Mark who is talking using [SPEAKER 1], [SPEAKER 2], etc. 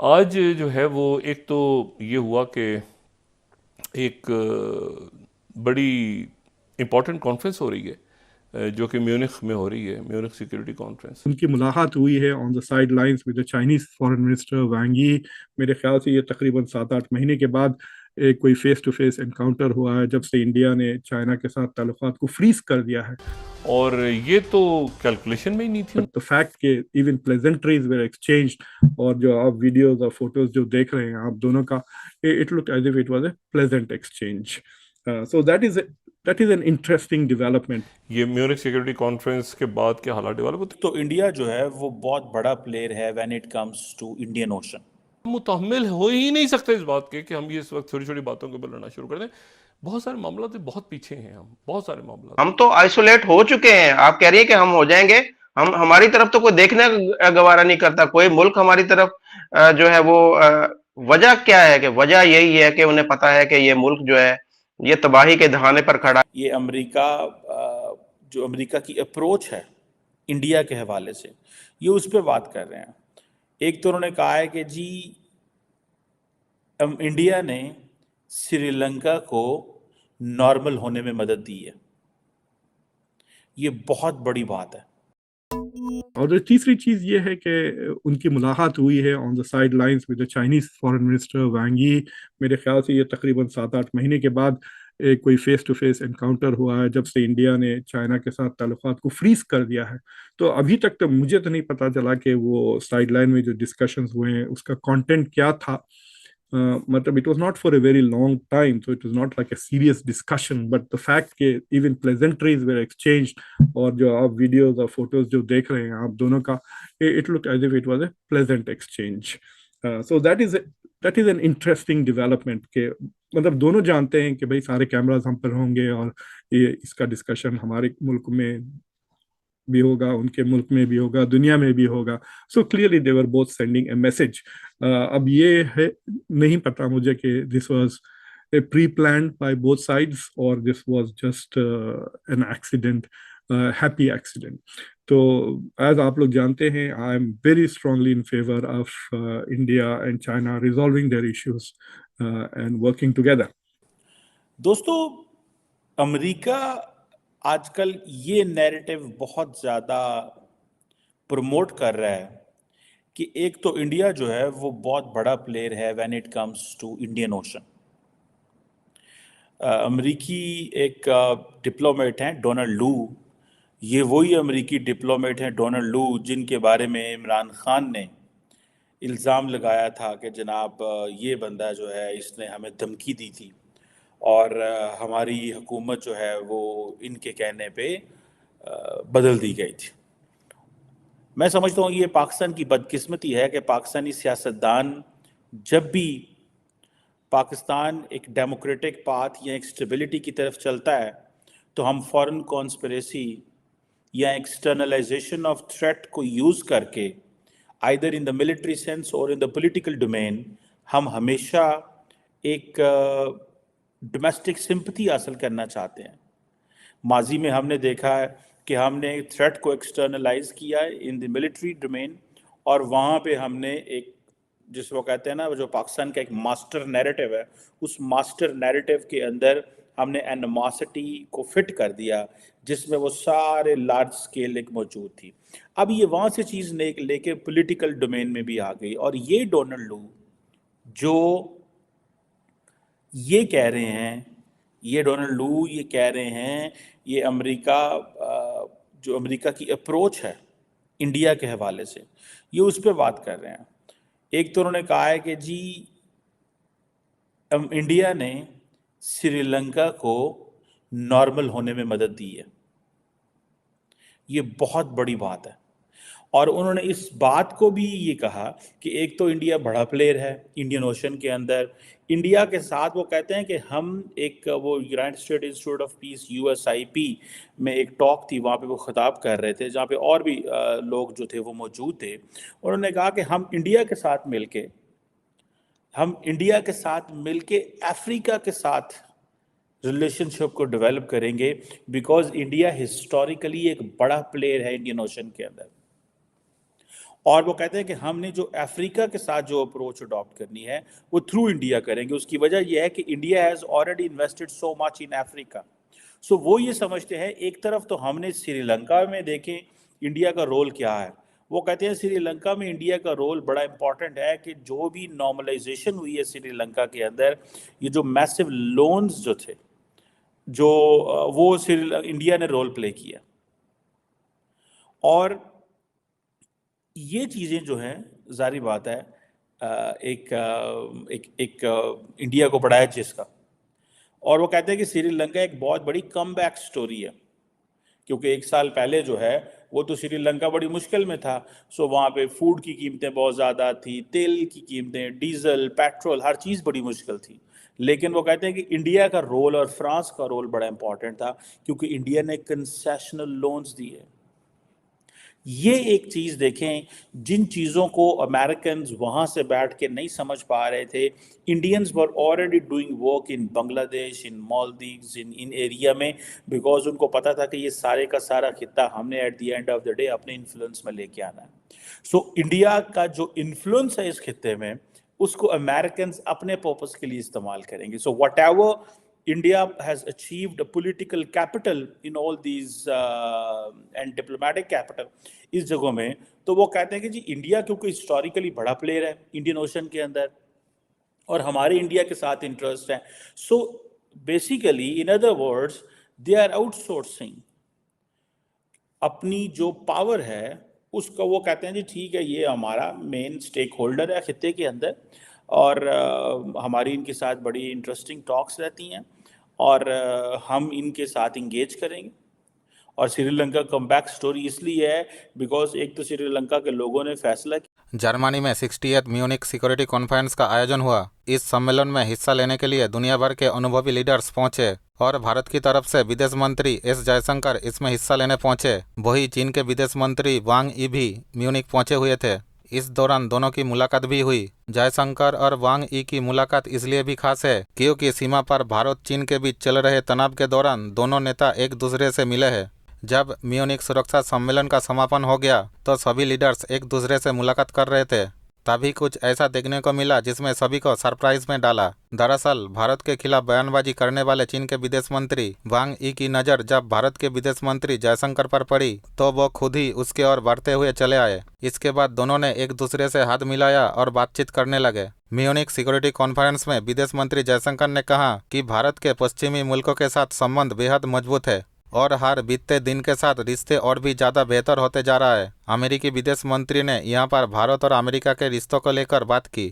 [SPEAKER 1] आज जो है वो एक तो ये हुआ कि एक बड़ी इम्पोर्टेंट कॉन्फ्रेंस हो रही है, जो कि म्यूनिख में हो रही है, म्यूनिख सिक्योरिटी कॉन्फ्रेंस।
[SPEAKER 2] उनकी मुलाकात हुई है on the side lines with the Chinese foreign minister Wang Yi. मेरे ख्याल से ये तकरीबन 7-8 महीने के बाद एक कोई फेस टू फेस एनकाउंटर हुआ है जब से इंडिया ने चाइना के साथ ताल्लुकात को फ्रीज कर दिया है।
[SPEAKER 1] और ये तो कैलकुलेशन में ही नहीं थी।
[SPEAKER 2] बट द फैक्ट के इवन प्लेजेंट्रीज वेर एक्सचेंज्ड, और जो आप वीडियोस और फोटोज जो देख रहे हैं आप दोनों का, it look as if it was a pleasant exchange. So that is an interesting development.
[SPEAKER 1] ये म्यूनिख सिक्योरिटी कॉन्फ्रेंस के बाद क्या हालात डेवलप होते,
[SPEAKER 3] तो इंडिया जो है वो बहुत बड़ा प्लेयर है when it comes to Indian Ocean.
[SPEAKER 1] मुतहम्मिल हो ही नहीं सकते इस बात के कि हम ये इस वक्त छोटी छोटी बातों के ऊपर लड़ना शुरू कर दें। बहुत सारे मामला तो बहुत पीछे हैं, हम बहुत सारे मामला।
[SPEAKER 4] हम तो आइसोलेट हो चुके हैं। आप कह रही है कि हम हो जाएंगे। हम हमारी तरफ तो कोई देखने गवारा नहीं करता, कोई मुल्क हमारी तरफ जो है वो वजह क्या है कि वजह यही है कि उन्हें पता है कि ये मुल्क जो है ये तबाही के दहाने पर खड़ा है।
[SPEAKER 3] ये अमेरिका जो अमेरिका की अप्रोच है इंडिया के हवाले से, ये उस पर बात कर रहे हैं। एक तो उन्होंने कहा है कि जी इंडिया ने श्रीलंका को नॉर्मल होने में मदद दी है। ये बहुत बड़ी बात है।
[SPEAKER 2] और तीसरी चीज ये है कि उनकी मुलाकात हुई है on the side lines with the Chinese foreign minister Wang Yi. मेरे ख्याल से ये तकरीबन 7-8 महीने के बाद एक कोई फेस टू फेस एनकाउंटर हुआ है जब से इंडिया ने चाइना के साथ ताल्लुकात को फ्रीज कर दिया है। तो अभी तक तो मुझे तो नहीं पता चला कि वो साइड लाइन में जो डिस्कशंस हुए हैं उसका कंटेंट क्या था। मतलब it was not for a very long time, so it was not like a serious discussion, but the fact कि even pleasantries were exchanged, और जो आप वीडियोस और फोटोज जो देख रहे हैं आप दोनों का, it looked as if it was a pleasant exchange. So that is an interesting development के मतलब दोनों जानते हैं कि भाई सारे कैमरास हम पर होंगे और ये इसका डिस्कशन हमारे मुल्क में भी होगा, उनके मुल्क में भी होगा, दुनिया में भी होगा। So clearly they were both sending a message. अब ये है नहीं पता मुझे कि this was a preplanned by both sides और this was just an accident, happy accident. तो एज आप लोग जानते हैं, I am very strongly in favour of India and China resolving their issues and working together.
[SPEAKER 3] दोस्तों, America आजकल ये narrative बहुत ज़्यादा प्रमोट कर रहा है कि एक तो इंडिया जो है वो बहुत बड़ा प्लेयर है when it comes to Indian Ocean. अमेरिकी एक डिप्लोमेट हैं डोनाल्ड लू। ये वही अमेरिकी डिप्लोमेट हैं डोनाल्ड लू जिनके बारे में इमरान खान ने इल्ज़ाम लगाया था कि जनाब ये बंदा जो है इसने हमें धमकी दी थी और हमारी हुकूमत जो है वो इनके कहने पे बदल दी गई थी। मैं समझता हूँ ये पाकिस्तान की बदकिस्मती है कि पाकिस्तानी सियासतदान जब भी पाकिस्तान एक डेमोक्रेटिक पाथ या एक स्टेबिलिटी की तरफ चलता है तो हम फॉरेन कॉन्स्पिरेसी या एक्सटर्नलाइजेशन ऑफ थ्रेट को यूज़ करके either in the military sense और इन द पॉलिटिकल डोमेन हम हमेशा एक डोमेस्टिक सिंपथी हासिल करना चाहते हैं। माजी में हमने देखा है कि हमने थ्रेट को एक्सटर्नलाइज किया इन द मिलिट्री डोमेन और वहाँ पे हमने एक जिस वो कहते हैं ना जो पाकिस्तान का एक मास्टर नैरेटिव है, उस मास्टर नैरेटिव के अंदर हमने एनिमोसिटी को फिट कर दिया जिसमें वो सारे लार्ज स्केल एक मौजूद थी। अब ये वहाँ से चीज़ लेके पॉलिटिकल डोमेन में भी आ गई और ये डोनाल्ड लू जो ये कह रहे हैं, ये डोनाल्ड लू ये कह रहे हैं, ये अमेरिका जो अमेरिका की अप्रोच है इंडिया के हवाले से, ये उस पर बात कर रहे हैं। एक तो उन्होंने कहा है कि जी इंडिया ने श्रीलंका को नॉर्मल होने में मदद दी है। ये बहुत बड़ी बात है और उन्होंने इस बात को भी ये कहा कि एक तो इंडिया बड़ा प्लेयर है इंडियन ओशन के अंदर। इंडिया के साथ वो कहते हैं कि हम एक वो United state institute of peace USIP में एक टॉक थी, वहाँ पे वो खिताब कर रहे थे जहाँ पे और भी लोग जो थे वो मौजूद थे। उन्होंने कहा कि हम इंडिया के साथ मिलके अफ्रीका के साथ रिलेशनशिप को डेवलप करेंगे बिकॉज इंडिया हिस्टोरिकली एक बड़ा प्लेयर है इंडियन ओशन के अंदर। और वो कहते हैं कि हमने जो अफ्रीका के साथ जो अप्रोच अडॉप्ट करनी है वो थ्रू इंडिया करेंगे। उसकी वजह यह है कि India has already invested so much in Africa. सो वो ये समझते हैं, एक तरफ तो हमने श्रीलंका में देखें इंडिया का रोल क्या है। वो कहते हैं श्रीलंका में इंडिया का रोल बड़ा इंपॉर्टेंट है कि जो भी नॉर्मलाइजेशन हुई है श्रीलंका के अंदर, ये जो मैसिव लोन्स जो थे, जो वो इंडिया ने रोल प्ले किया। और ये चीज़ें जो हैं, जारी बात है, इंडिया को बड़ा है जिसका। और वो कहते हैं कि श्रीलंका एक बहुत बड़ी कमबैक स्टोरी है, क्योंकि 1 साल पहले जो है वो तो श्रीलंका बड़ी मुश्किल में था। सो वहाँ पे फूड की कीमतें बहुत ज़्यादा थी, तेल की कीमतें, डीजल, पेट्रोल, हर चीज़ बड़ी मुश्किल थी। लेकिन वो कहते हैं कि इंडिया का रोल और फ्रांस का रोल बड़ा इंपॉर्टेंट था, क्योंकि इंडिया ने कंसेशनल लोन्स दिए। ये एक चीज़ देखें, जिन चीज़ों को अमेरिकन वहाँ से बैठ के नहीं समझ पा रहे थे, Indians were already doing work in Bangladesh, in Maldives, in area में, बिकॉज उनको पता था कि ये सारे का सारा खिता हमने at the end of the day अपने इन्फ्लुएंस में लेके आना है। सो इंडिया का जो इन्फ्लुएंस है इस खिते में, उसको अमेरिकन अपने पर्पस के लिए इस्तेमाल करेंगे। So what ever India has achieved a political capital in all these and diplomatic capital इस जगहों में, तो वो कहते हैं कि जी इंडिया क्योंकि हिस्टोरिकली बड़ा प्लेयर है इंडियन ओशन के अंदर, और हमारे इंडिया के साथ इंटरेस्ट है। So basically in other words they are outsourcing अपनी जो पावर है उसका। वो कहते हैं जी ठीक है, ये हमारा मेन स्टेक होल्डर है खिते के अंदर, और हमारी इनके साथ बड़ी इंटरेस्टिंग टॉक्स रहती हैं, और हम इनके साथ इंगेज करेंगे। और श्रीलंका कमबैक स्टोरी इसलिए है बिकॉज एक तो श्रीलंका के लोगों ने फैसला किया।
[SPEAKER 5] जर्मनी में 68th म्यूनिक सिक्योरिटी कॉन्फ्रेंस का आयोजन हुआ। इस सम्मेलन में हिस्सा लेने के लिए दुनिया भर के अनुभवी लीडर्स पहुंचे और भारत की तरफ से विदेश मंत्री एस जयशंकर इसमें हिस्सा लेने पहुंचे। वही चीन के विदेश मंत्री वांग यी भी म्यूनिक पहुंचे हुए थे। इस दौरान दोनों की मुलाकात भी हुई। जयशंकर और वांग यी की मुलाकात इसलिए भी खास है क्योंकि सीमा पर भारत चीन के बीच चल रहे तनाव के दौरान दोनों नेता एक दूसरे से मिले हैं। जब म्यूनिक सुरक्षा सम्मेलन का समापन हो गया तो सभी लीडर्स एक दूसरे से मुलाकात कर रहे थे। तभी कुछ ऐसा देखने को मिला जिसमें सभी को सरप्राइज में डाला। दरअसल भारत के खिलाफ बयानबाजी करने वाले चीन के विदेश मंत्री वांग यी की नज़र जब भारत के विदेश मंत्री जयशंकर पर पड़ी तो वो खुद ही उसके ओर बढ़ते हुए चले आए। इसके बाद दोनों ने एक दूसरे से हाथ मिलाया और बातचीत करने लगे। म्यूनिक सिक्योरिटी कॉन्फ्रेंस में विदेश मंत्री जयशंकर ने कहा कि भारत के पश्चिमी मुल्कों के साथ संबंध बेहद मजबूत है और हर बीतते दिन के साथ रिश्ते और भी ज़्यादा बेहतर होते जा रहा है। अमेरिकी विदेश मंत्री ने यहाँ पर भारत और अमेरिका के रिश्तों को लेकर बात की।